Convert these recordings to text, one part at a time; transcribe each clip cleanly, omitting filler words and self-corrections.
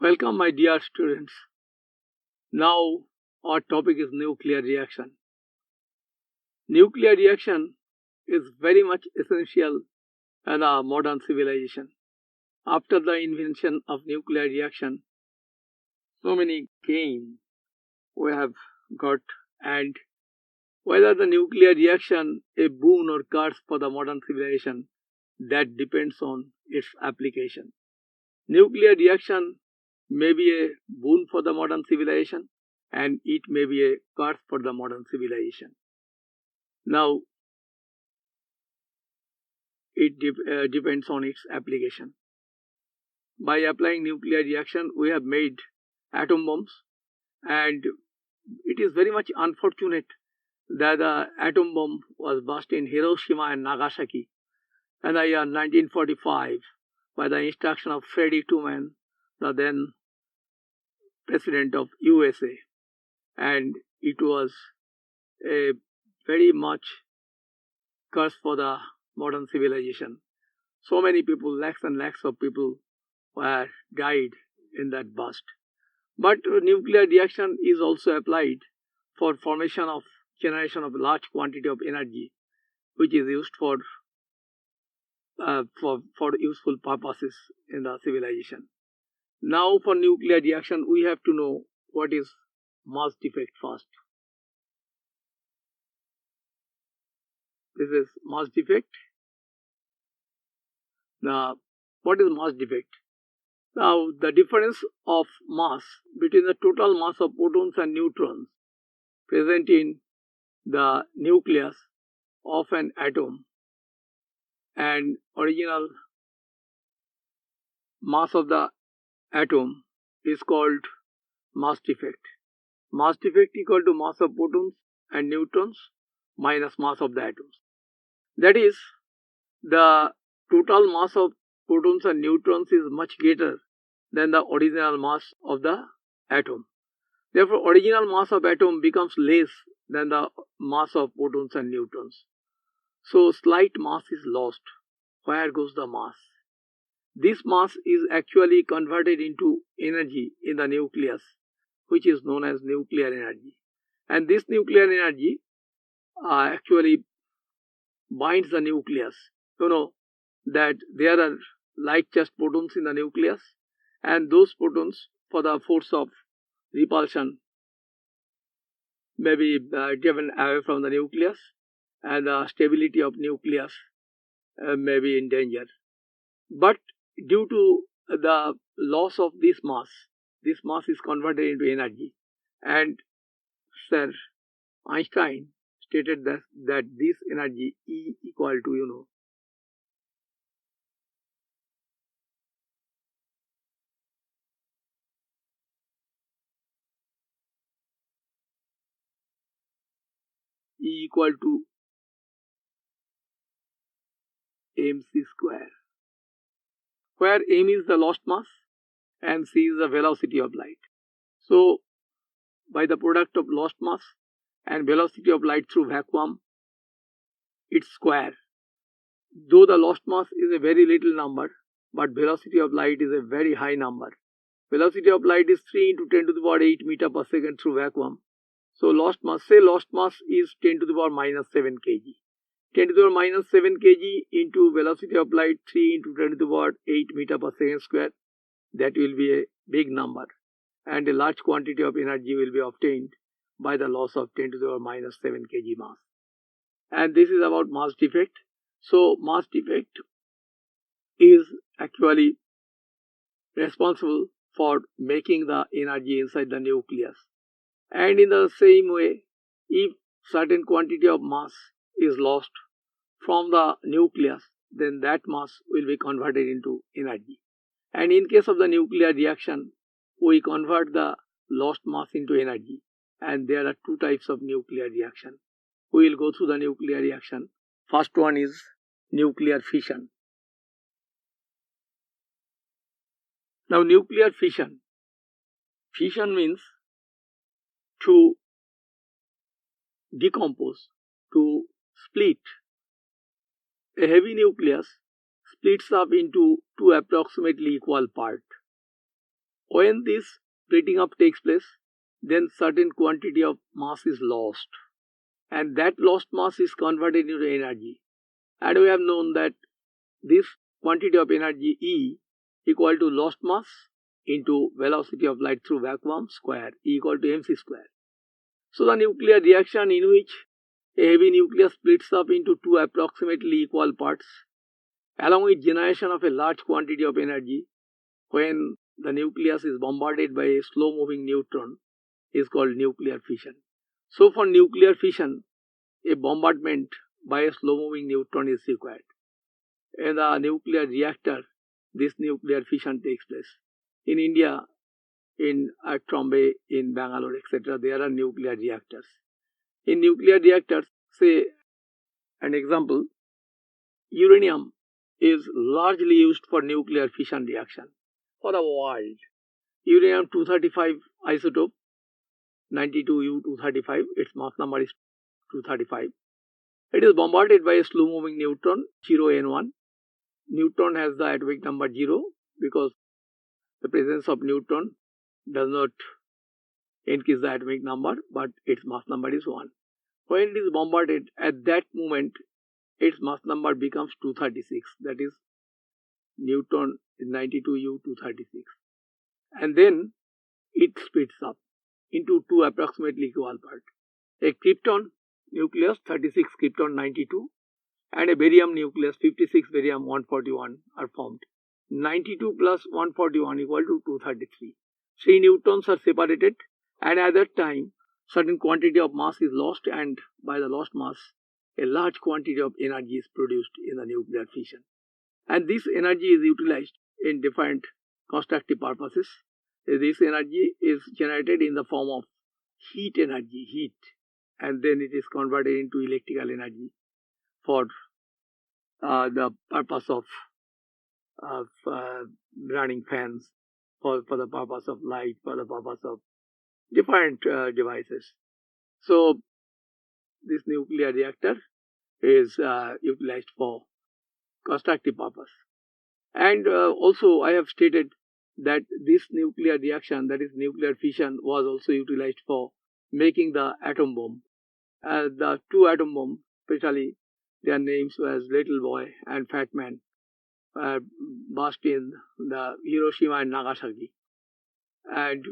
Welcome, my dear students. Now, our topic is nuclear reaction. Nuclear reaction is very much essential in our modern civilization. After the invention of nuclear reaction, so many gain we have got, and whether the nuclear reaction a boon or curse for the modern civilization, that depends on its application. Nuclear reaction may be a boon for the modern civilization and it may be a curse for the modern civilization. Now, it depends on its application. By applying nuclear reaction, we have made atom bombs, and it is very much unfortunate that the atom bomb was burst in Hiroshima and Nagasaki in the year 1945 by the instruction of Freddie Truman, the then president of USA, and it was a very much curse for the modern civilization. So many people, lakhs and lakhs of people were died in that burst. But nuclear reaction is also applied for formation of generation of a large quantity of energy, which is used for useful purposes in the civilization. Now, for nuclear reaction, we have to know what is mass defect first. This is mass defect. Now, what is mass defect? Now, the difference of mass between the total mass of protons and neutrons present in the nucleus of an atom and original mass of the atom is called mass defect. Mass defect equal to mass of protons and neutrons minus mass of the atoms. That is, the total mass of protons and neutrons is much greater than the original mass of the atom. Therefore, original mass of atom becomes less than the mass of protons and neutrons. So, slight mass is lost. Where goes the mass? This mass is actually converted into energy in the nucleus, which is known as nuclear energy. And this nuclear energy actually binds the nucleus. You know that there are like charged protons in the nucleus, and those protons, for the force of repulsion, may be driven away from the nucleus, and the stability of nucleus may be in danger. But due to the loss of this mass is converted into energy, and Sir Einstein stated that this energy E equal to E equal to mc square, where m is the lost mass and c is the velocity of light. So, by the product of lost mass and velocity of light through vacuum, its square. Though the lost mass is a very little number, but velocity of light is a very high number. Velocity of light is 3 into 10 to the power 8 meter per second through vacuum. So lost mass is 10 to the power minus 7 kg. 10 to the power minus 7 kg into velocity of light 3 into 10 to the power 8 meter per second square. That will be a big number, and a large quantity of energy will be obtained by the loss of 10 to the power minus 7 kg mass. And this is about mass defect. So mass defect is actually responsible for making the energy inside the nucleus. And in the same way, if certain quantity of mass is lost from the nucleus, then that mass will be converted into energy. And in case of the nuclear reaction, we convert the lost mass into energy. And there are two types of nuclear reaction. We will go through the nuclear reaction. First one is nuclear fission. Now, nuclear fission. Fission means to decompose, to split. A heavy nucleus splits up into two approximately equal parts. When this splitting up takes place, then certain quantity of mass is lost, and that lost mass is converted into energy. And we have known that this quantity of energy E equal to lost mass into velocity of light through vacuum square, E equal to mc square. So the nuclear reaction in which a heavy nucleus splits up into two approximately equal parts, along with generation of a large quantity of energy when the nucleus is bombarded by a slow moving neutron, is called nuclear fission. So for nuclear fission, a bombardment by a slow moving neutron is required. In the nuclear reactor, this nuclear fission takes place. In India, at Trombay, in Bangalore, etc., there are nuclear reactors. In nuclear reactors, say an example, uranium is largely used for nuclear fission reaction. For the world, uranium-235 isotope, 92U-235, its mass number is 235. It is bombarded by a slow moving neutron, 0N1. Neutron has the atomic number 0 because the presence of neutron does not increase the atomic number, but its mass number is 1. When it is bombarded, at that moment, its mass number becomes 236. That is, neutron is 92U-236. And then it splits up into two approximately equal parts. A krypton nucleus, 36 krypton 92, and a barium nucleus, 56 barium 141 are formed. 92 plus 141 equal to 233. 3 neutrons are separated, and at that time certain quantity of mass is lost, and by the lost mass a large quantity of energy is produced in the nuclear fission. And this energy is utilized in different constructive purposes. This energy is generated in the form of heat energy, and then it is converted into electrical energy for the purpose of running fans, for the purpose of light, for the purpose of different devices. So this nuclear reactor is utilized for constructive purpose. And also I have stated that this nuclear reaction, that is nuclear fission, was also utilized for making the atom bomb. The two atom bombs, especially their names was Little Boy and Fat Man, burst in the Hiroshima and Nagasaki, and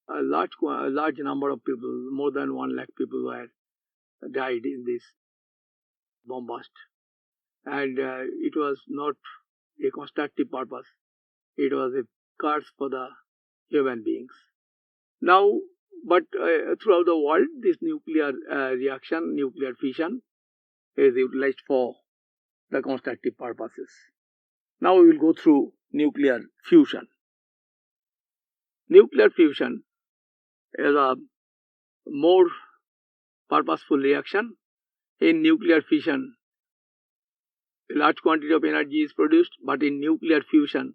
a large number of people, more than 1 lakh people, were died in this bomb blast. And it was not a constructive purpose; it was a curse for the human beings. Now, but throughout the world, this nuclear reaction, nuclear fission, is utilized for the constructive purposes. Now we will go through nuclear fusion. Nuclear fusion is a more purposeful reaction. In nuclear fission, a large quantity of energy is produced, but in nuclear fusion,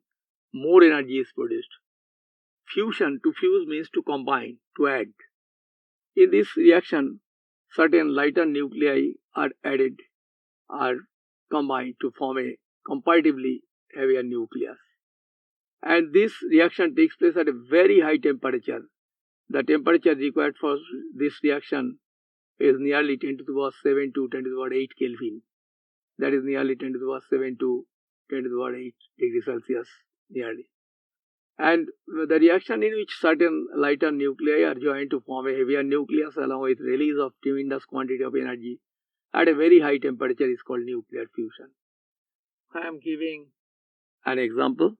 more energy is produced. Fusion, to fuse means to combine, to add. In this reaction, certain lighter nuclei are added, are combined to form a comparatively heavier nucleus. And this reaction takes place at a very high temperature. The temperature required for this reaction is nearly 10 to the power 7 to 10 to the power 8 Kelvin. That is nearly 10 to the power 7 to 10 to the power 8 degrees Celsius nearly. And the reaction in which certain lighter nuclei are joined to form a heavier nucleus along with release of tremendous quantity of energy at a very high temperature is called nuclear fusion. I am giving an example.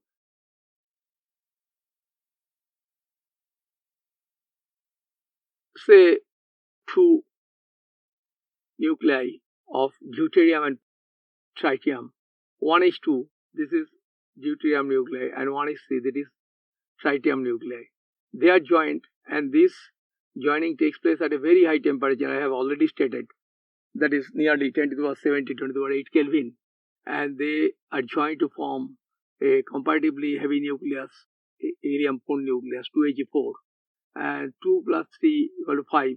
Say two nuclei of deuterium and tritium. 1H2, this is deuterium nuclei, and 1H3, that is tritium nuclei. They are joined, and this joining takes place at a very high temperature. I have already stated, that is nearly 10 to the power 7 to 10 to the power 8 Kelvin, and they are joined to form a comparatively heavy nucleus, helium-4 nucleus, 2Ag4, and 2 plus 3 equal to 5.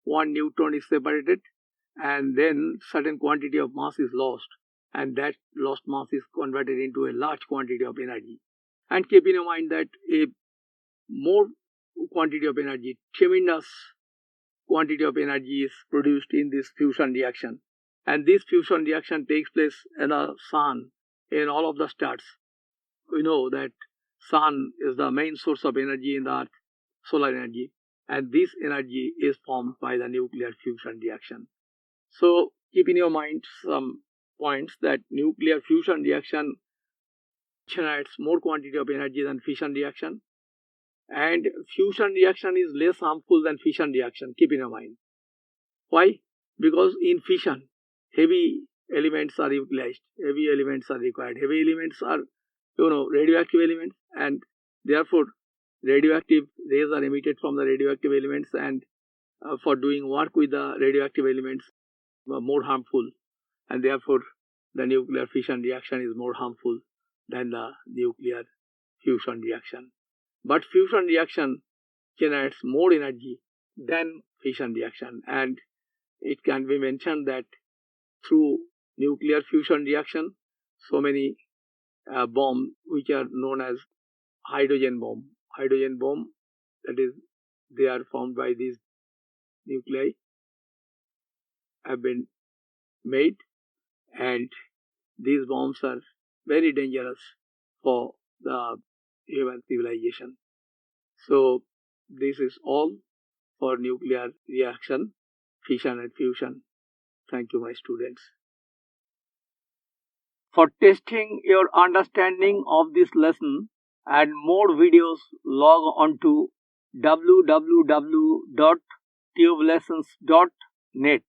1 neutron is separated, and then certain quantity of mass is lost, and that lost mass is converted into a large quantity of energy. And keep in mind that a more quantity of energy, tremendous quantity of energy is produced in this fusion reaction. And this fusion reaction takes place in the sun, in all of the stars. We know that sun is the main source of energy in the earth, solar energy, and this energy is formed by the nuclear fusion reaction. So keep in your mind some points that nuclear fusion reaction generates more quantity of energy than fission reaction, and fusion reaction is less harmful than fission reaction. Keep in your mind. Why? Because in fission, heavy elements are utilized, heavy elements are required. Heavy elements are, radioactive elements, and therefore radioactive rays are emitted from the radioactive elements, and for doing work with the radioactive elements more harmful, and therefore the nuclear fission reaction is more harmful than the nuclear fusion reaction. But fusion reaction generates more energy than fission reaction, and it can be mentioned that through nuclear fusion reaction, so many bombs which are known as hydrogen bomb, that is, they are formed by these nuclei, have been made, and these bombs are very dangerous for the human civilization. So this is all for nuclear reaction, fission and fusion. Thank you, my students. For testing your understanding of this lesson and more videos, log on to www.tubelessons.net.